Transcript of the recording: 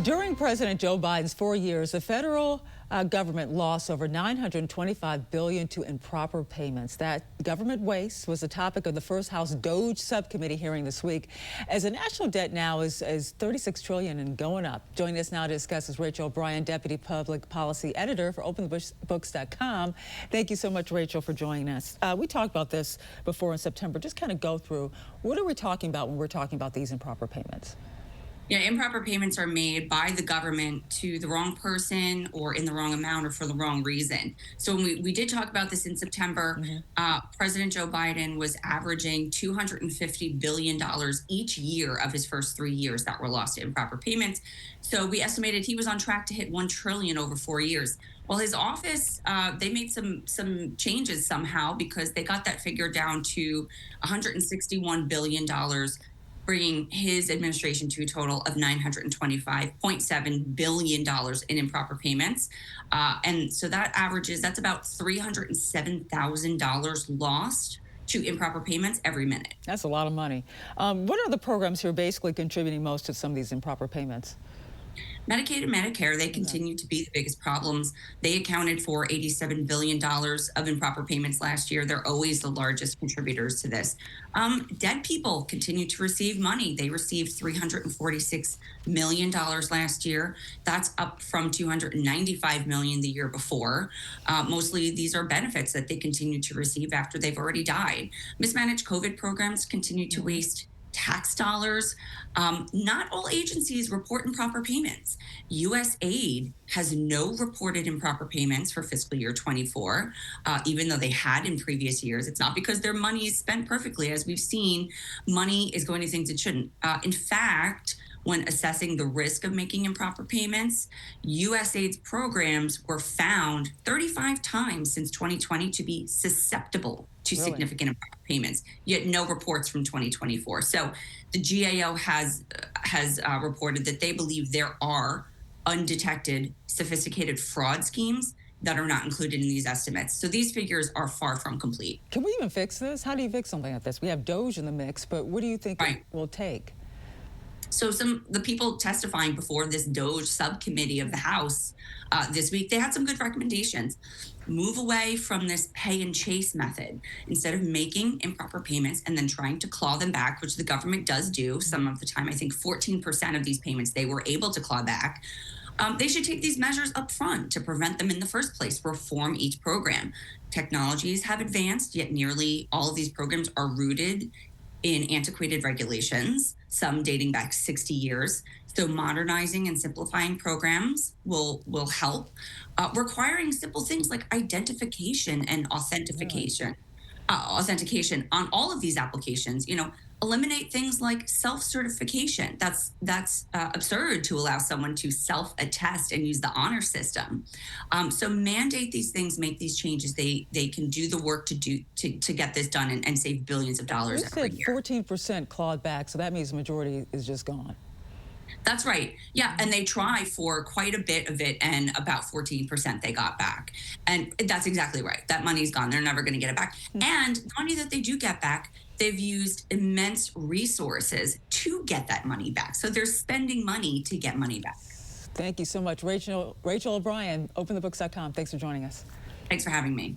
During President Joe Biden's 4 years, the federal government lost over $925 billion to improper payments. That government waste was the topic of the first House DOGE subcommittee hearing this week, as the national debt now is $36 trillion and going up. Joining us now to discuss is Rachel O'Brien, Deputy Public Policy Editor for OpenTheBooks.com. Thank you so much, Rachel, for joining us. We talked about this before in September. Just kind of go through, what are we talking about when we're talking about these improper payments? Yeah, improper payments are made by the government to the wrong person or in the wrong amount or for the wrong reason. So when we did talk about this in September, President Joe Biden was averaging $250 billion each year of his first 3 years that were lost to improper payments. So we estimated he was on track to hit $1 trillion over 4 years. Well, his office, they made some changes somehow because they got that figure down to $161 billion, bringing his administration to a total of $925.7 billion in improper payments. And so that's about $307,000 lost to improper payments every minute. That's a lot of money. What are the programs who are basically contributing most to some of these improper payments? Medicaid and Medicare, they continue to be the biggest problems. They accounted for $87 billion of improper payments last year. They're always the largest contributors to this. Dead people continue to receive money. They received $346 million last year. That's up from $295 million the year before. Mostly these are benefits that they continue to receive after they've already died. Mismanaged COVID programs continue to waste tax dollars. Not all agencies report improper payments. USAID has no reported improper payments for fiscal year 24, even though they had in previous years. It's not because their money is spent perfectly. As we've seen, money is going to things it shouldn't. In fact, when assessing the risk of making improper payments, USAID's programs were found 35 times since 2020 to be susceptible to significant improper payments, yet no reports from 2024. So the GAO has reported that they believe there are undetected, sophisticated fraud schemes that are not included in these estimates. So these figures are far from complete. Can we even fix this? How do you fix something like this? We have DOGE in the mix, but what do you think it will take? So the people testifying before this DOGE subcommittee of the House this week, they had some good recommendations. Move away from this pay and chase method. Instead of making improper payments and then trying to claw them back, which the government does do some of the time, I think 14% of these payments they were able to claw back. They should take these measures up front to prevent them in the first place, reform each program. Technologies have advanced, yet nearly all of these programs are rooted in antiquated regulations, some dating back 60 years. So modernizing and simplifying programs will help. Requiring simple things like identification and authentication on all of these applications. Eliminate things like self-certification. That's absurd to allow someone to self-attest and use the honor system. So mandate these things, make these changes. They can do the work to get this done and save billions of dollars every year. 14% clawed back, so that means the majority is just gone. That's right. Yeah, and they try for quite a bit of it, and about 14% they got back. And that's exactly right. That money's gone. They're never going to get it back. And the money that they do get back, they've used immense resources to get that money back. So they're spending money to get money back. Thank you so much, Rachel O'Brien, OpenTheBooks.com. Thanks for joining us. Thanks for having me.